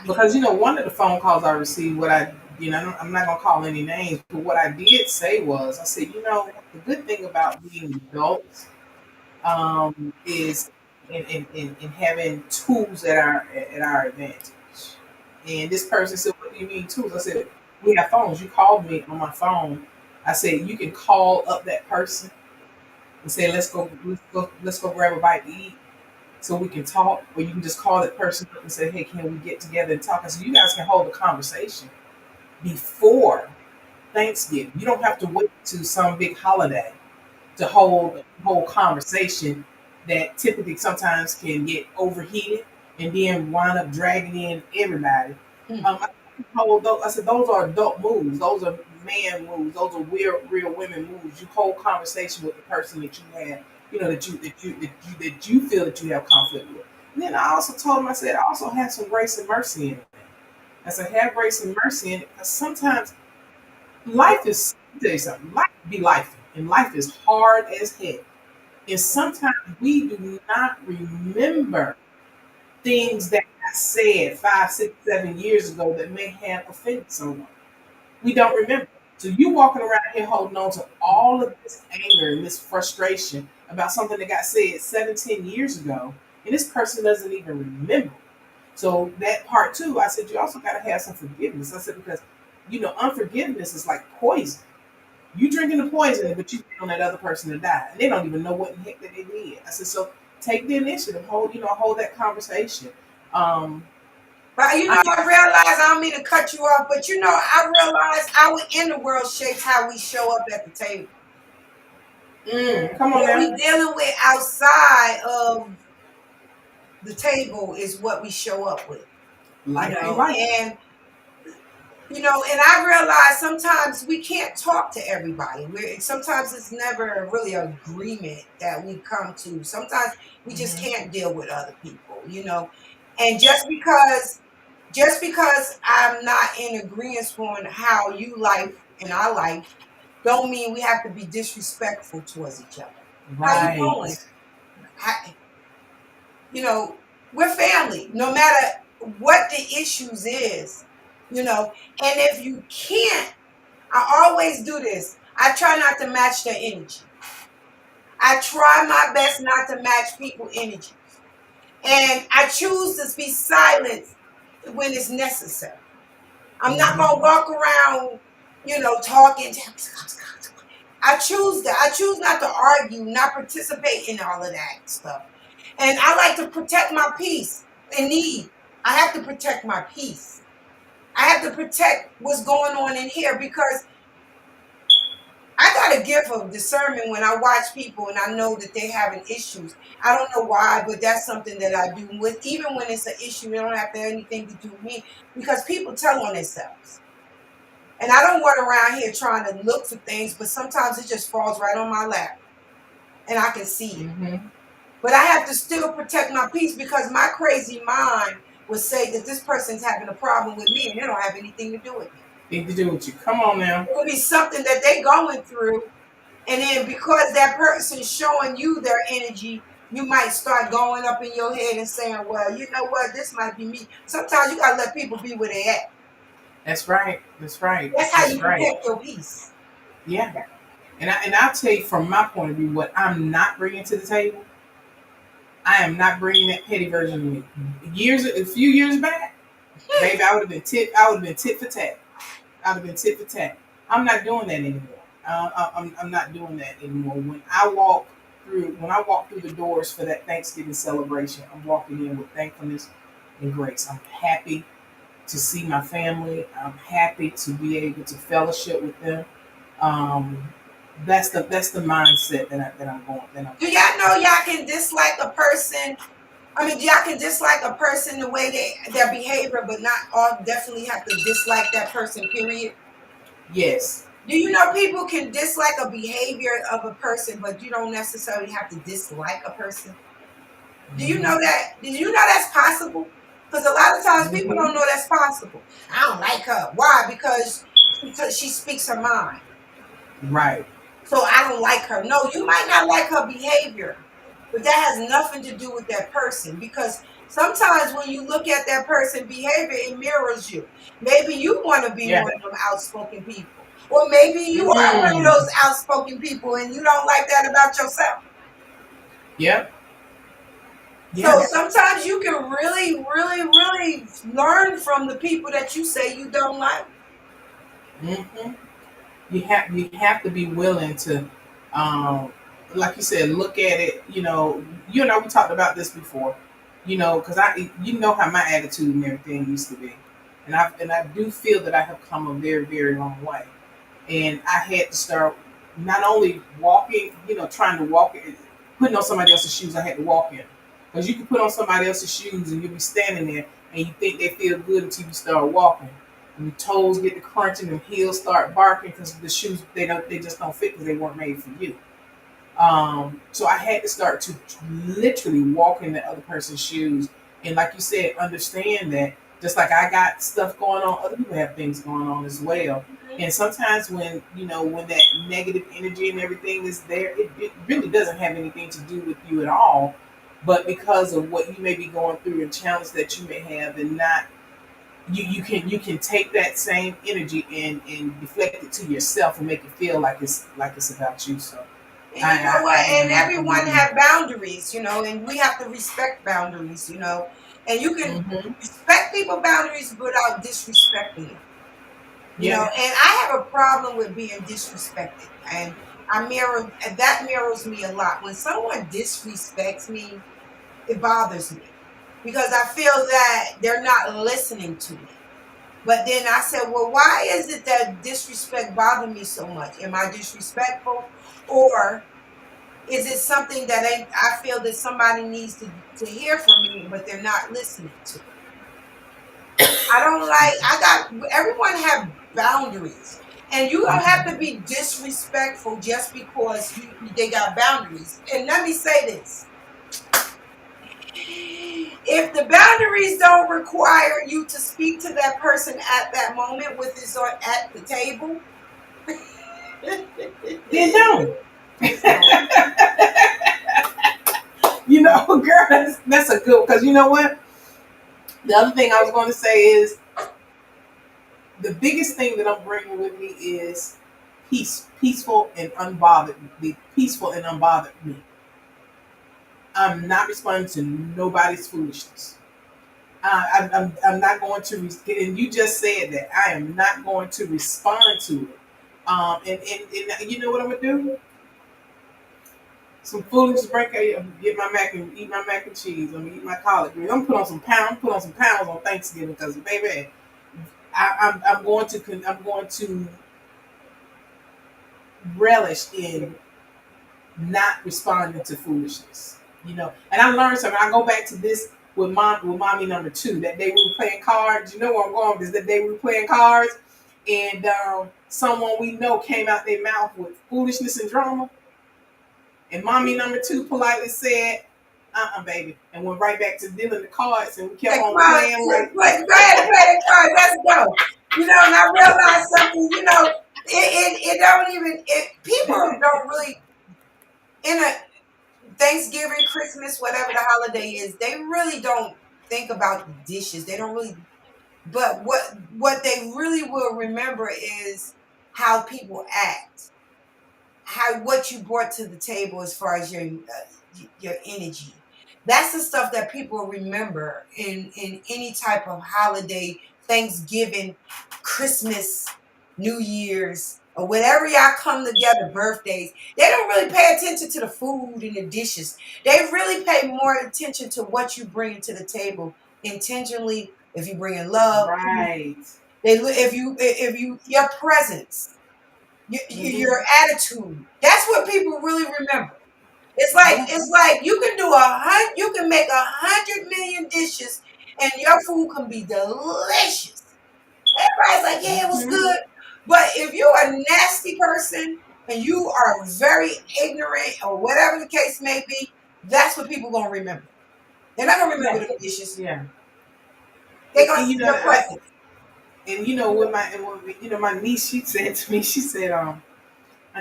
Because one of the phone calls I received, I'm not gonna call any names, but what I did say was, I said, the good thing about being adults, is in having tools at our advantage. And this person said, "What do you mean tools?" I said, "We have phones. You called me on my phone." I said, "You can call up that person and say, let's go grab a bite to eat, so we can talk, or you can just call that person up and say, hey, can we get together and talk?" I said, "You guys can hold a conversation before Thanksgiving. You don't have to wait to some big holiday to hold a whole conversation that typically sometimes can get overheated and then wind up dragging in everybody." I said, those are adult moves. Those are man moves. Those are real women moves. You hold conversation with the person that you have, that you feel that you have conflict with. And then I also told him, I said, I also have some grace and mercy in it. I said, have grace and mercy in it, because sometimes life is, let me tell you something, life be life, and life is hard as heck. And sometimes we do not remember things that I said 5, 6, 7 years ago that may have offended someone. We don't remember. So you walking around here holding on to all of this anger and this frustration about something that got said 7, 10 years ago, and this person doesn't even remember. So that part too, I said you also got to have some forgiveness. I said because unforgiveness is like poison. You drinking the poison, but you want that other person to die, and they don't even know what in the heck that they did. I said so. Take the initiative. Hold that conversation. But I realize I don't mean to cut you off, but I realize our inner world shapes how we show up at the table. Come on What now. we dealing with outside of the table is what we show up with. Like And and I realize sometimes we can't talk to everybody. Sometimes it's never really an agreement that we come to. Sometimes we just can't deal with other people, And just because I'm not in agreement on how you life and I life, don't mean we have to be disrespectful towards each other. Right. How you doing? We're family, no matter what the issues is, And if you can't, I always do this. I try not to match their energy. I try my best not to match people's energies. And I choose to be silent when it's necessary. I'm not going to walk around, talking. I choose that. I choose not to argue, not participate in all of that stuff. And I like to protect my peace in need. I have to protect my peace. I have to protect what's going on in here because I got a gift of discernment when I watch people and I know that they're having issues. I don't know why, but that's something that I do with. Even when it's an issue, it don't have to have anything to do with me because people tell on themselves. And I don't run around here trying to look for things, but sometimes it just falls right on my lap and I can see it. But I have to still protect my peace because my crazy mind would say that this person's having a problem with me and they don't have anything to do with me. Anything to do with you. Come on now. It would be something that they're going through. And then because that person's showing you their energy, you might start going up in your head and saying, well, you know what? This might be me. Sometimes you got to let people be where they're at. That's right. That's right. That's how you protect your peace. Yeah. And I'll tell you from my point of view, what I'm not bringing to the table, I am not bringing that petty version of me. A few years back, baby, I would have been tit for tat. I would have been tit for tat. I'm not doing that anymore. I'm not doing that anymore. When I walk through the doors for that Thanksgiving celebration, I'm walking in with thankfulness and grace. I'm happy to see my family. I'm happy to be able to fellowship with them. That's the mindset that I'm going. Do y'all know y'all can dislike a person? I mean, y'all can dislike a person the way their behavior, but not all definitely have to dislike that person, period? Yes. Do you know people can dislike a behavior of a person, but you don't necessarily have to dislike a person? Do you know that? Did you know that's possible? Because a lot of times people don't know that's possible. I don't like her. Why? Because she speaks her mind. Right. So I don't like her. No, you might not like her behavior, but that has nothing to do with that person. Because sometimes when you look at that person's behavior, it mirrors you. Maybe you want to be one of them outspoken people. Or maybe you are one of those outspoken people and you don't like that about yourself. Yep. So sometimes you can really, really, really learn from the people that you say you don't like. You have to be willing to, like you said, look at it. We talked about this before. Because how my attitude and everything used to be, and I do feel that I have come a very, very long way. And I had to start not only walking, trying to walk, putting on somebody else's shoes. I had to walk in. Because you can put on somebody else's shoes and you'll be standing there and you think they feel good until you start walking. And your toes get to crunching and heels start barking because the shoes, they just don't fit because they weren't made for you. So I had to start to literally walk in the other person's shoes. And like you said, understand that just like I got stuff going on, other people have things going on as well. And sometimes when that negative energy and everything is there, it really doesn't have anything to do with you at all. But because of what you may be going through and challenge that you may have and not you can take that same energy and deflect it to yourself and make it feel like it's about you. So And you know what? And I everyone really. have boundaries, and we have to respect boundaries, and you can Mm-hmm. respect people boundaries without disrespecting them. Yeah. And I have a problem with being disrespected. And and that mirrors me a lot. When someone disrespects me, it bothers me because I feel that they're not listening to me. But then I said, well, why is it that disrespect bothers me so much? Am I disrespectful? Or is it something that I feel that somebody needs to hear from me, but they're not listening to? I don't like, everyone have boundaries. And you don't have to be disrespectful just because they got boundaries. And let me say this. If the boundaries don't require you to speak to that person at that moment with his or at the table, Then don't. so, Girl, that's a good, because you know what? The other thing I was going to say is the biggest thing that I'm bringing with me is peaceful and unbothered. Be peaceful and unbothered me. I'm not responding to nobody's foolishness. I'm not going to, and you just said that. I am not going to respond to it. And you know what I'm going to do? Some foolish break. Get my eat my mac and cheese. I'm gonna eat my collard greens. I'm gonna put on some pounds on Thanksgiving because, baby, I'm going to relish in not responding to foolishness. And I learned something. I go back to this with mommy number 2. That day we were playing cards. You know where I'm going with this. That day we were playing cards, and someone we know came out their mouth with foolishness and drama. And mommy number 2 politely said, baby, and went right back to dealing the cards, and we kept on playing. Go ahead, play the card. Let's go. And I realized something. It don't even. People don't really in a Thanksgiving, Christmas, whatever the holiday is. They really don't think about the dishes. They don't really. But what they really will remember is how people act, what you brought to the table as far as your energy. That's the stuff that people remember in any type of holiday, Thanksgiving, Christmas, New Year's, or whatever y'all come together, birthdays. They don't really pay attention to the food and the dishes. They really pay more attention to what you bring to the table intentionally. If you bring in love, Right. if you your presence. Your attitude. That's what people really remember. It's like you can you can make 100 million dishes, and your food can be delicious. Everybody's like, yeah, it was good. But if you're a nasty person and you are very ignorant or whatever the case may be, that's what people gonna remember. They're not gonna remember the dishes. Yeah. They're gonna see your presence. And my niece, she said to me, she said, I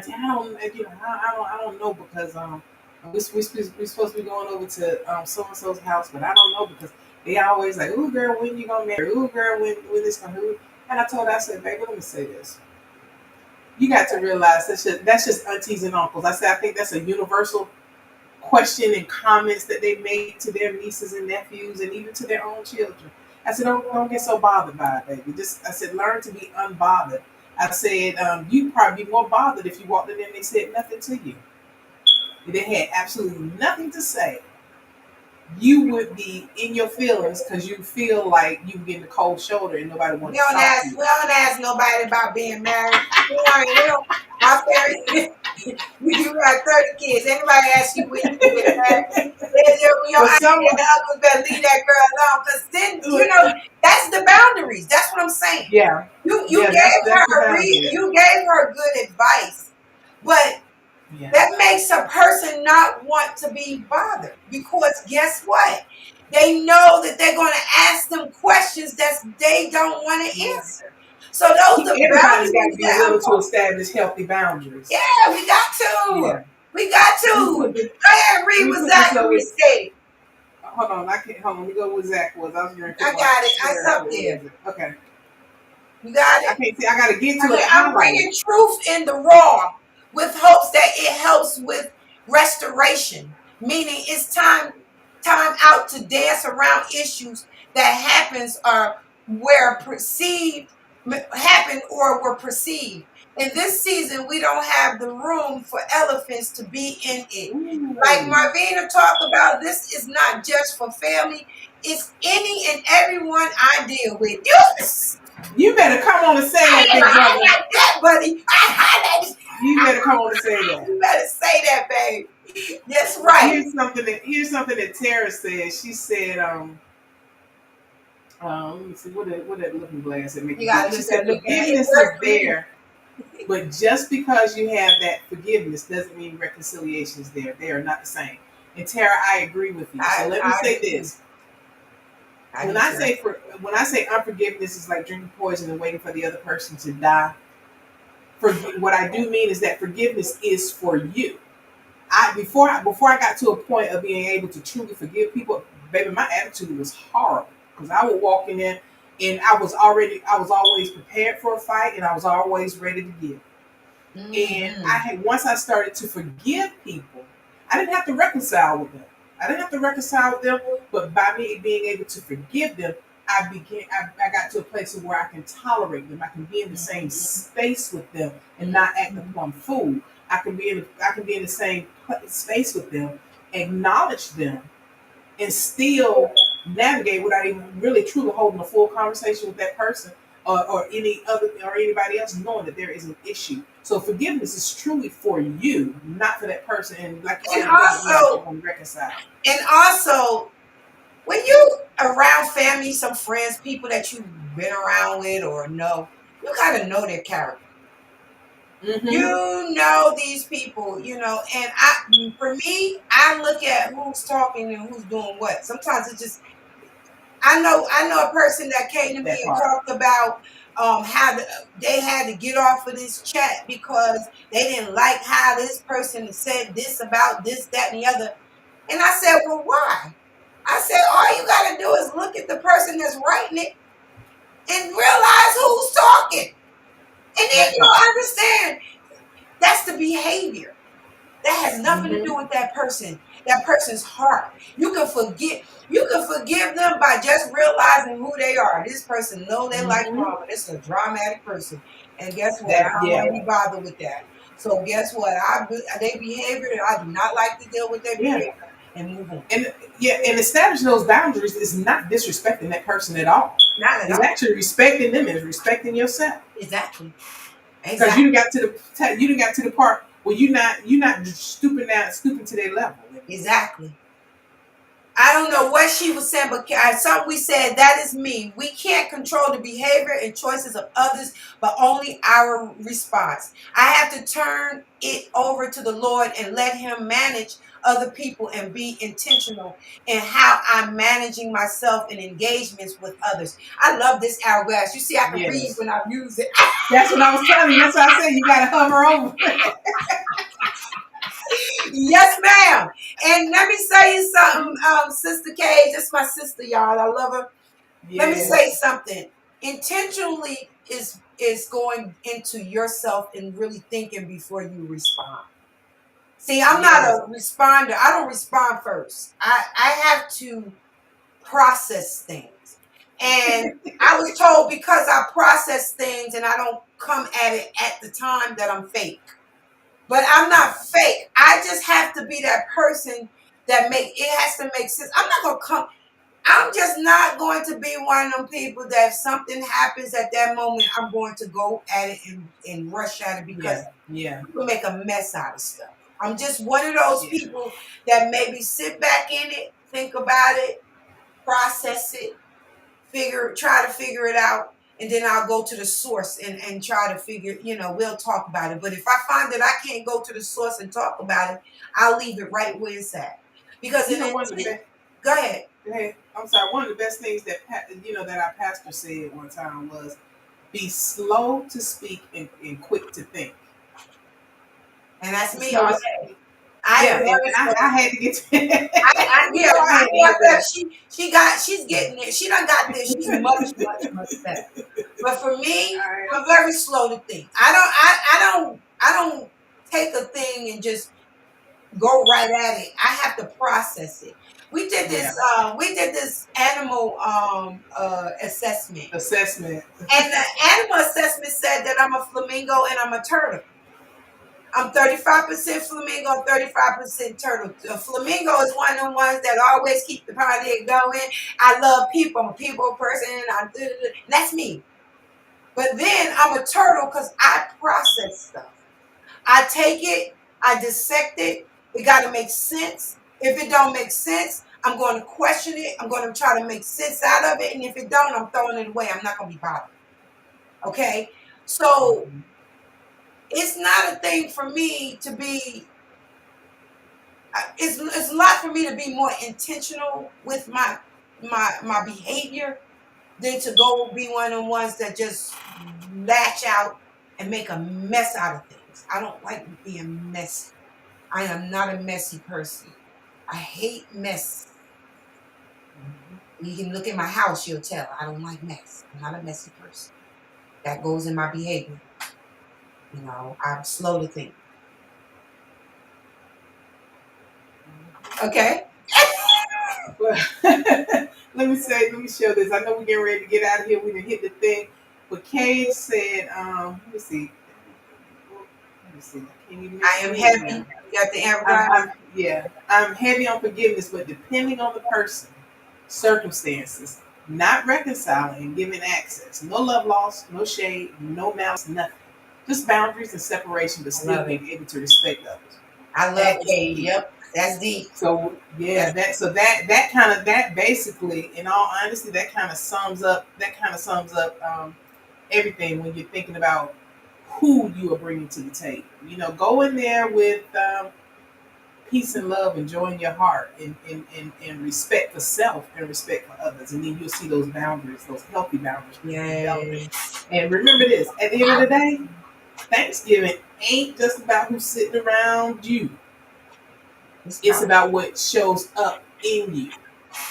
said, I don't know because we're supposed to be going over to so and so's house, but I don't know because they always like, ooh girl, when you gonna marry? Ooh girl, when this gonna who? And I told her, I said, baby, let me say this. You got to realize that's just aunties and uncles. I said, I think that's a universal question and comments that they make to their nieces and nephews and even to their own children. I said, don't get so bothered by it, baby. I said, learn to be unbothered. I said, you'd probably be more bothered if you walked in there and they said nothing to you. If they had absolutely nothing to say, you would be in your feelings because you feel like you getting a cold shoulder and nobody wants to talk to you. We don't ask nobody about being married. My parents, you got 30 kids. Anybody ask you when you get married? Your auntie and the uncles better leave that girl alone because then, that's the boundaries. That's what I'm saying. Yeah. You gave her good advice, but that makes a person not want to be bothered because guess what? They know that they're going to ask them questions that they don't want to answer. So those are everybody's got to be willing to establish healthy boundaries. Yeah, we got to. Yeah. We got to. Go ahead, read what Zachary said. hold on. I can't. Hold on. Let me go with Zach was. I was going to I got it. It's up there. Okay. You got I it? can't see. I got to get to Okay, it. I'm bringing truth in the raw with hopes that it helps with restoration. Meaning it's time out to dance around issues that happens or were perceived happen or were perceived. In this season, we don't have the room for elephants to be in it. Like Marvina talked about, this is not just for family. It's any and everyone I deal with. You better come on and say that, big I brother. like that, buddy. You better come on and say that. You better say that, babe. That's right. Here's something that Tara said. She said, let me see, what that looking glass that make You gotta she said look at it. forgiveness is there, but just because you have that forgiveness doesn't mean reconciliation is there. They are not the same. And Tara, I agree with you. So let me say this. When I say unforgiveness is like drinking poison and waiting for the other person to die, what I do mean is that forgiveness is for you. Before I got to a point of being able to truly forgive people, baby, my attitude was horrible because I would walk in there and I was always prepared for a fight and I was always ready to give. And once I started to forgive people, I didn't have to reconcile with them. But by me being able to forgive them, I got to a place where I can tolerate them. I can be in the same space with them and not act a plumb fool. I can be in the same space with them, acknowledge them, and still navigate without even really truly holding a full conversation with that person or anybody else, knowing that there is an issue. So forgiveness is truly for you, not for that person. And like you said, reconcile. And also, when you around family, some friends, people that you've been around with or know, you gotta know their character. Mm-hmm. You know these people, and for me, I look at who's talking and who's doing what. Sometimes it just, I know a person that came to me and talked about how they had to get off of this chat because they didn't like how this person said this about this, that, and the other. And I said, well, why? I said, all you got to do is look at the person that's writing it and realize who's talking. And then you'll understand that's the behavior. That has nothing to do with that person's heart. You can forgive them by just realizing who they are. This person know they like drama. This is a dramatic person. And guess what? I don't want to be bothered with that. So guess what? Their behavior, I do not like to deal with their behavior. And move on. And establishing those boundaries is not disrespecting that person at all. Not at all. It's actually respecting them and respecting yourself. Exactly. Because you got to the part where you're not stooping to their level. Exactly. I don't know what she was saying, but something we said, that is me. We can't control the behavior and choices of others, but only our response. I have to turn it over to the Lord and let Him manage other people and be intentional in how I'm managing myself in engagements with others. I love this hourglass. You see, I can read when I use it. That's what I was telling you. That's what I said. You got to hover over. Yes, ma'am. And let me say you something, Sister K. This is my sister, y'all. I love her. Yes. Let me say something. Intentionally is going into yourself and really thinking before you respond. See, I'm not a responder. I don't respond first. I have to process things. And I was told because I process things and I don't come at it at the time that I'm fake. But I'm not fake. I just have to be that person that it has to make sense. I'm just not going to be one of them people that if something happens at that moment, I'm going to go at it and rush at it because people make a mess out of stuff. I'm just one of those people that maybe sit back in it, think about it, process it, try to figure it out. And then I'll go to the source and try to figure, we'll talk about it. But if I find that I can't go to the source and talk about it, I'll leave it right where it's at. Because go ahead. I'm sorry. One of the best things that our pastor said one time was, be slow to speak and quick to think. And that's me all day. I Yeah, am and very slow. I had to get to Yeah, I I had to know get that there. she's getting it. She done got this. She's much better. But for me, All right. I'm very slow to think. I don't take a thing and just go right at it. I have to process it. We did this animal assessment. Assessment. And the animal assessment said that I'm a flamingo and I'm a turtle. I'm 35% flamingo, 35% turtle. A flamingo is one of the ones that always keep the party going. I love people. I'm a people person. That's me. But then I'm a turtle because I process stuff. I take it, I dissect it. It got to make sense. If it don't make sense, I'm going to question it. I'm going to try to make sense out of it. And if it don't, I'm throwing it away. I'm not going to be bothered. Okay? So it's not a thing for me to be it's a lot for me to be more intentional with my behavior than to go be one of the ones that just lash out and make a mess out of things. I don't like being messy. I am not a messy person. I hate mess. You can look at my house, you'll tell I don't like mess. I'm not a messy person. That goes in my behavior. I'm slow to think. Okay. Well, let me show this. I know we're getting ready to get out of here. We didn't hit the thing. But Kay said, let me see. Let me see. Can you I am heavy. You got the I'm, amber. yeah, I'm heavy on forgiveness, but depending on the person, circumstances, not reconciling and giving access. No love lost, no shade, no malice, nothing. Just boundaries and separation, but still being able to respect others. I love That is Kay. the key. Yep. That's deep. So yeah, that basically, in all honesty, that kind of sums up everything when you're thinking about who you are bringing to the table. Go in there with peace and love and joy in your heart and respect for self and respect for others, and then you'll see those boundaries, those healthy boundaries. Yes. And remember this: at the end of the day, Thanksgiving ain't just about who's sitting around you. It's about what shows up in you.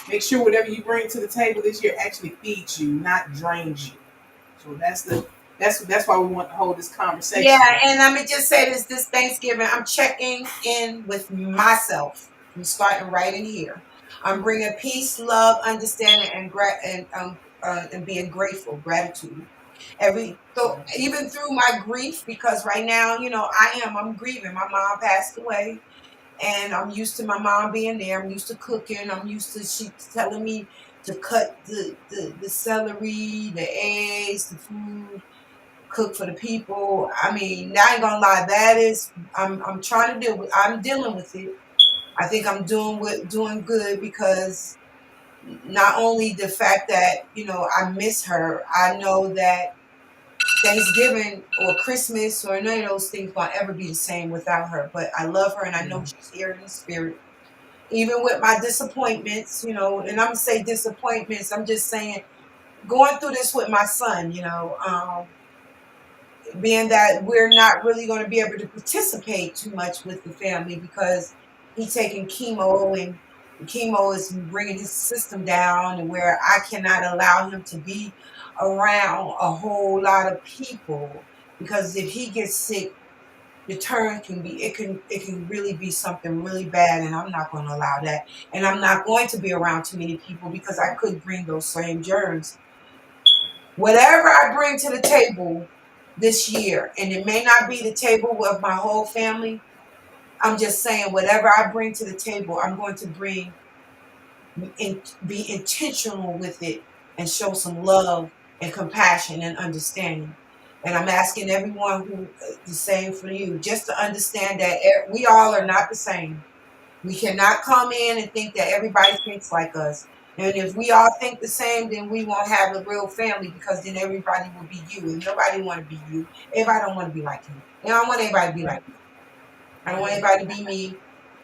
Make sure whatever you bring to the table this year actually feeds you, not drains you. So that's why we want to hold this conversation. Yeah, and let me just say this Thanksgiving, I'm checking in with myself. I'm starting right in here. I'm bringing peace, love, understanding, and being grateful, gratitude. So even through my grief, because right now, I'm grieving. My mom passed away. And I'm used to my mom being there. I'm used to cooking. I'm used to she telling me to cut the celery, the eggs, the food, cook for the people. I mean, I ain't gonna lie, I'm trying to I'm dealing with it. I think I'm doing good because not only the fact that, I miss her, I know that Thanksgiving or Christmas or none of those things will ever be the same without her. But I love her and I know she's here in the spirit. Even with my disappointments, and I'm gonna say disappointments, I'm just saying going through this with my son, being that we're not really going to be able to participate too much with the family because he's taking chemo and chemo is bringing his system down and where I cannot allow him to be around a whole lot of people because if he gets sick the turn can be it can really be something really bad and I'm not going to allow that and I'm not going to be around too many people because I could bring those same germs. Whatever I bring to the table this year, and it may not be the table of my whole family, I'm just saying whatever I bring to the table, I'm going to be intentional with it and show some love and compassion and understanding. And I'm asking everyone who the same for you, just to understand that we all are not the same. We cannot come in and think that everybody thinks like us. And if we all think the same, then we won't have a real family because then everybody will be you. And nobody want to be you. Everybody don't want to be like you. And I don't want everybody to be like me. I don't want everybody to be me.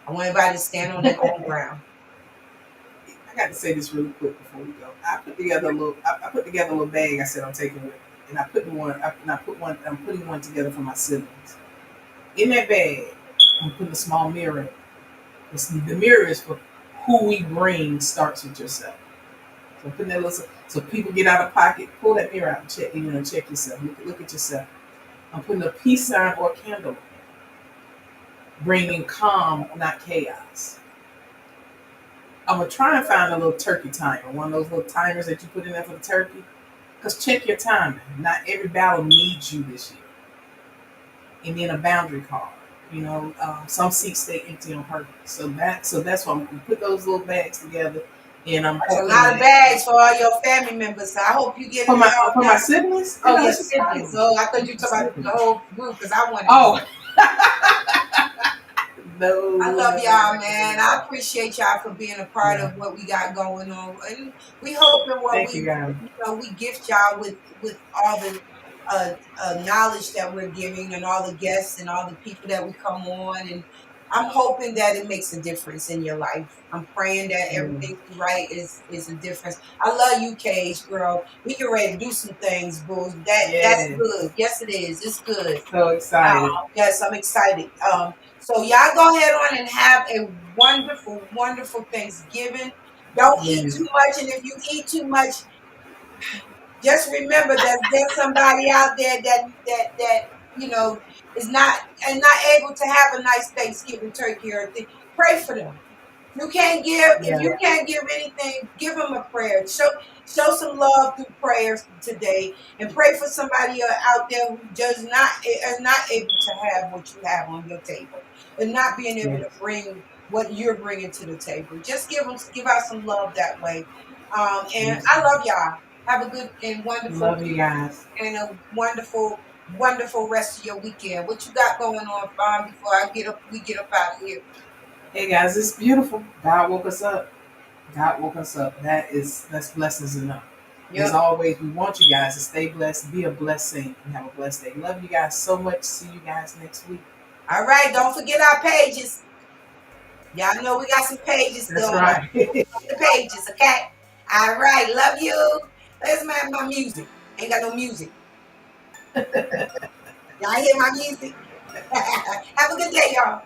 I want everybody to stand on their own ground. I got to say this really quick before we go. I put together a little bag. I said I'm taking with me, and I'm putting one together for my siblings. In that bag, I'm putting a small mirror The mirror is for who we bring starts with yourself. So putting that little, so people get out of pocket, pull that mirror out and check, check yourself. Look at yourself. I'm putting a peace sign or a candle, bringing calm, not chaos. I'm gonna try and find a little turkey timer, one of those little timers that you put in there for the turkey. Because check your timing. Not every battle needs you this year. And then a boundary card. Some seats stay empty on purpose. So that's why I'm gonna put those little bags together. And I'm That's a hoping lot of bags for all your family members. So I hope you get for my siblings. Oh, Yeah, your it's just fine. siblings. So I thought you were talking about the whole group because I wanted. Oh. No. I love y'all, man. I appreciate y'all for being a part of what we got going on, and we hoping what Thank you, guys. we gift y'all with all the knowledge that we're giving, and all the guests and all the people that we come on, and I'm hoping that it makes a difference in your life. I'm praying that everything you write is a difference. I love you, Cage, girl. We get ready to do some things, boo. That's good. Yes, it is. It's good. So excited. Yes, I'm excited. So y'all go ahead on and have a wonderful, wonderful Thanksgiving. Don't eat too much, and if you eat too much, just remember that there's somebody out there that is not able to have a nice Thanksgiving turkey or thing. Pray for them. You can't give if you can't give anything, give them a prayer. Show some love through prayers today, and pray for somebody out there who is not able to have what you have on your table, and not being able to bring what you're bringing to the table. Just give out some love that way. And I love y'all. Have a good and wonderful Love you guys. and a wonderful, wonderful rest of your weekend. What you got going on, Fawn, before we get up out of here? Hey guys, it's beautiful. God woke us up. That's blessings enough. As always, we want you guys to stay blessed, be a blessing, and have a blessed day. Love you guys so much. See you guys next week. All right, don't forget our pages. Y'all know we got some pages. That's right. The pages, okay? All right, love you. Where's my music? Ain't got no music. Y'all hear my music? Have a good day, y'all.